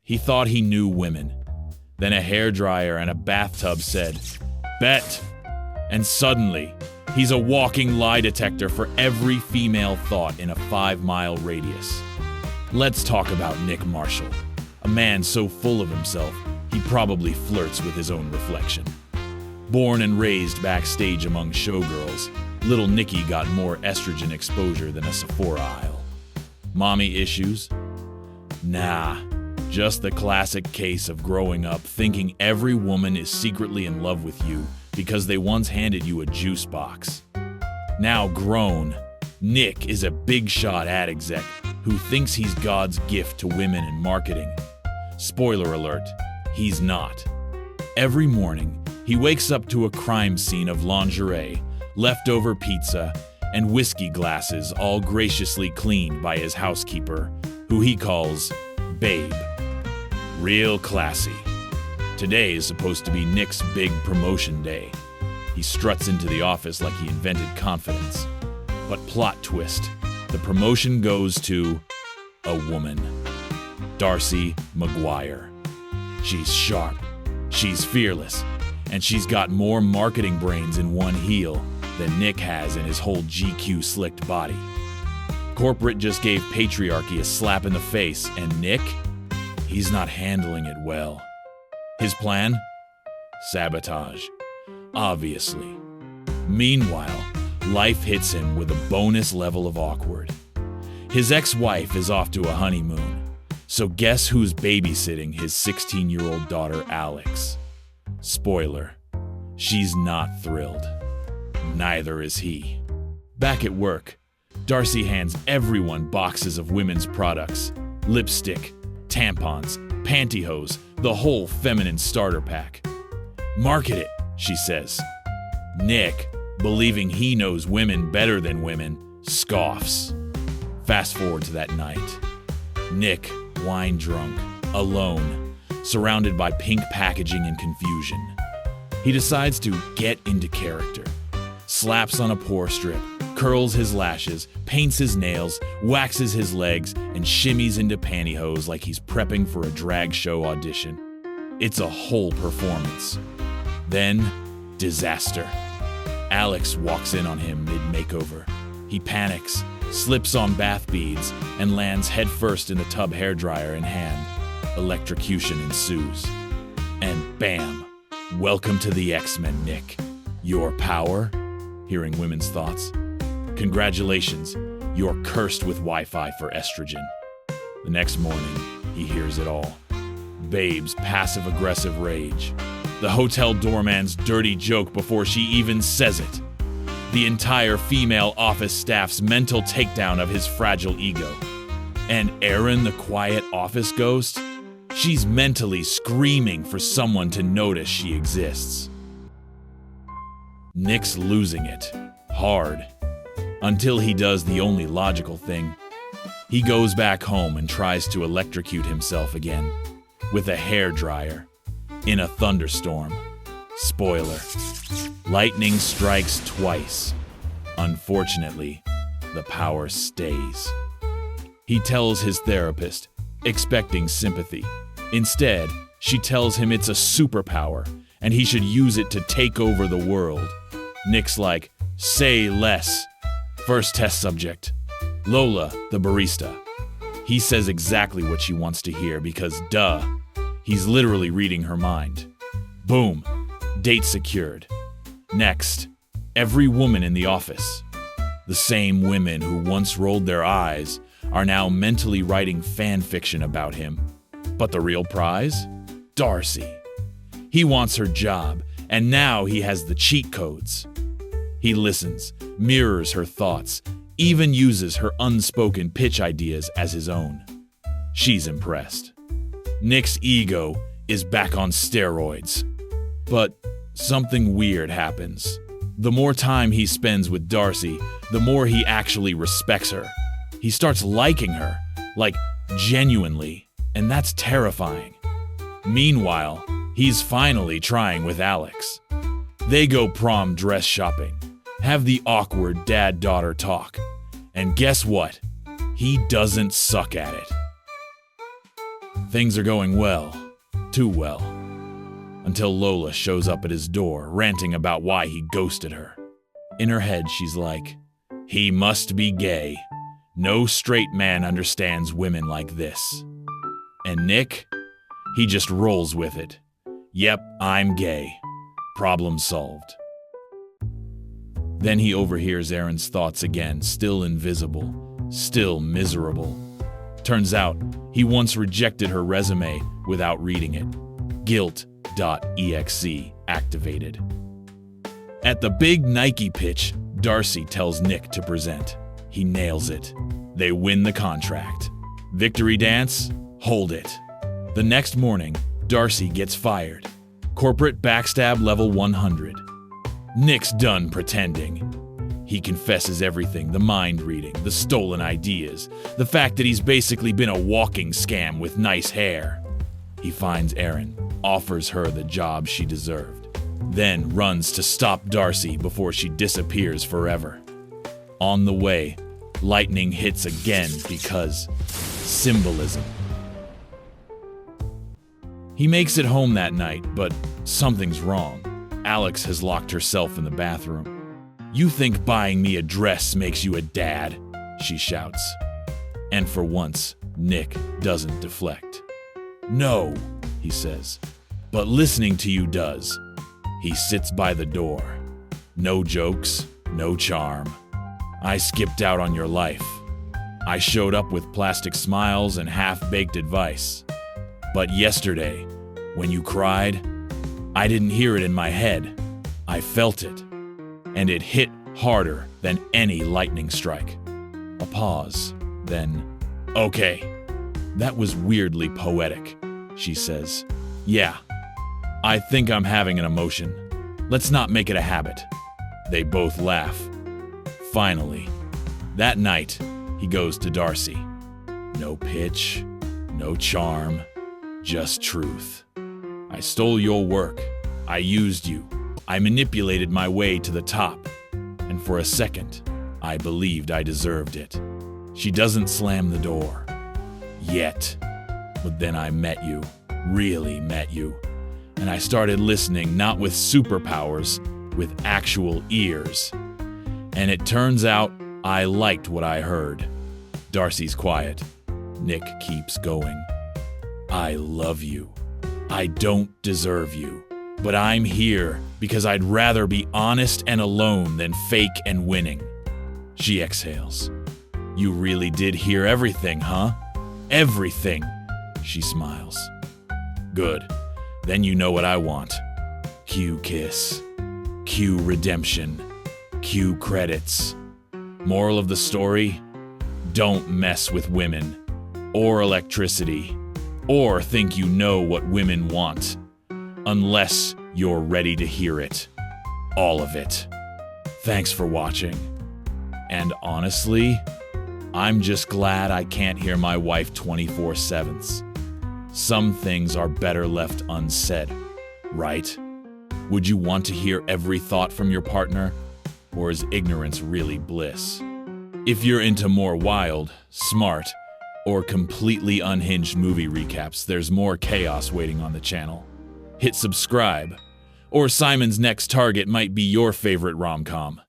He thought he knew women. Then a hairdryer and a bathtub said, "Bet!" And suddenly, he's a walking lie detector for every female thought in a 5-mile radius. Let's talk about Nick Marshall, a man so full of himself, he probably flirts with his own reflection. Born and raised backstage among showgirls, little Nicky got more estrogen exposure than a Sephora aisle. Mommy issues? Nah, just the classic case of growing up thinking every woman is secretly in love with you because they once handed you a juice box. Now grown, Nick is a big shot ad exec who thinks he's God's gift to women in marketing. Spoiler alert, he's not. Every morning, he wakes up to a crime scene of lingerie, leftover pizza, and whiskey glasses all graciously cleaned by his housekeeper, who he calls Babe. Real classy. Today is supposed to be Nick's big promotion day. He struts into the office like he invented confidence. But plot twist, the promotion goes to a woman. Darcy McGuire. She's sharp, she's fearless, and she's got more marketing brains in one heel than Nick has in his whole GQ slicked body. Corporate just gave patriarchy a slap in the face, and Nick? He's not handling it well. His plan? Sabotage. Obviously. Meanwhile, life hits him with a bonus level of awkward. His ex-wife is off to a honeymoon, so guess who's babysitting his 16-year-old daughter Alex? Spoiler, she's not thrilled. Neither is he. Back at work, Darcy hands everyone boxes of women's products, lipstick, tampons, pantyhose, the whole feminine starter pack. "Market it," she says. Nick, believing he knows women better than women, scoffs. Fast forward to that night. Nick, wine drunk, alone, surrounded by pink packaging and confusion. He decides to get into character. Slaps on a pore strip, curls his lashes, paints his nails, waxes his legs, and shimmies into pantyhose like he's prepping for a drag show audition. It's a whole performance. Then, disaster. Alex walks in on him mid-makeover. He panics, slips on bath beads, and lands headfirst in the tub hairdryer in hand. Electrocution ensues. And bam! Welcome to the X-Men, Nick. Your power? Hearing women's thoughts. Congratulations, you're cursed with Wi-Fi for estrogen. The next morning, he hears it all. Babe's passive-aggressive rage. The hotel doorman's dirty joke before she even says it. The entire female office staff's mental takedown of his fragile ego. And Erin, the quiet office ghost? She's mentally screaming for someone to notice she exists. Nick's losing it. Hard. Until he does the only logical thing. He goes back home and tries to electrocute himself again. With a hairdryer. In a thunderstorm. Spoiler. Lightning strikes twice. Unfortunately, the power stays. He tells his therapist, expecting sympathy. Instead, she tells him it's a superpower, and he should use it to take over the world. Nick's like, say less. First test subject, Lola, the barista. He says exactly what she wants to hear because, duh, he's literally reading her mind. Boom, date secured. Next, every woman in the office. The same women who once rolled their eyes are now mentally writing fan fiction about him. But the real prize? Darcy. He wants her job, and now he has the cheat codes. He listens, mirrors her thoughts, even uses her unspoken pitch ideas as his own. She's impressed. Nick's ego is back on steroids. But something weird happens. The more time he spends with Darcy, the more he actually respects her. He starts liking her, like genuinely, and that's terrifying. Meanwhile, he's finally trying with Alex. They go prom dress shopping, have the awkward dad-daughter talk, and guess what? He doesn't suck at it. Things are going well. Too well. Until Lola shows up at his door, ranting about why he ghosted her. In her head, she's like, he must be gay. No straight man understands women like this. And Nick, he just rolls with it. Yep, I'm gay. Problem solved. Then he overhears Erin's thoughts again, still invisible, still miserable. Turns out, he once rejected her resume without reading it. Guilt.exe activated. At the big Nike pitch, Darcy tells Nick to present. He nails it. They win the contract. Victory dance? Hold it. The next morning, Darcy gets fired. Corporate backstab level 100. Nick's done pretending. He confesses everything, the mind reading, the stolen ideas, the fact that he's basically been a walking scam with nice hair. He finds Erin, offers her the job she deserved, then runs to stop Darcy before she disappears forever. On the way, lightning hits again because symbolism. He makes it home that night, but something's wrong. Alex has locked herself in the bathroom. You think buying me a dress makes you a dad, she shouts. And for once, Nick doesn't deflect. No, he says, but listening to you does. He sits by the door. No jokes, no charm. I skipped out on your life. I showed up with plastic smiles and half-baked advice. But yesterday, when you cried, I didn't hear it in my head. I felt it. And it hit harder than any lightning strike. A pause, then, okay. That was weirdly poetic, she says. Yeah, I think I'm having an emotion. Let's not make it a habit. They both laugh. Finally, that night, he goes to Darcy. No pitch, no charm, just truth. I stole your work. I used you. I manipulated my way to the top. And for a second, I believed I deserved it. She doesn't slam the door. Yet. But then I met you. Really met you. And I started listening not with superpowers, with actual ears. And it turns out I liked what I heard. Darcy's quiet. Nick keeps going. I love you. I don't deserve you. But I'm here because I'd rather be honest and alone than fake and winning. She exhales. You really did hear everything, huh? Everything. She smiles. Good. Then you know what I want. Cue kiss. Cue redemption. Cue credits. Moral of the story? Don't mess with women. Or electricity. Or think you know what women want. Unless you're ready to hear it. All of it. Thanks for watching. And honestly, I'm just glad I can't hear my wife 24/7. Some things are better left unsaid, right? Would you want to hear every thought from your partner? Or is ignorance really bliss? If you're into more wild, smart, or completely unhinged movie recaps, there's more chaos waiting on the channel. Hit subscribe, or Simon's Next Target might be your favorite rom-com.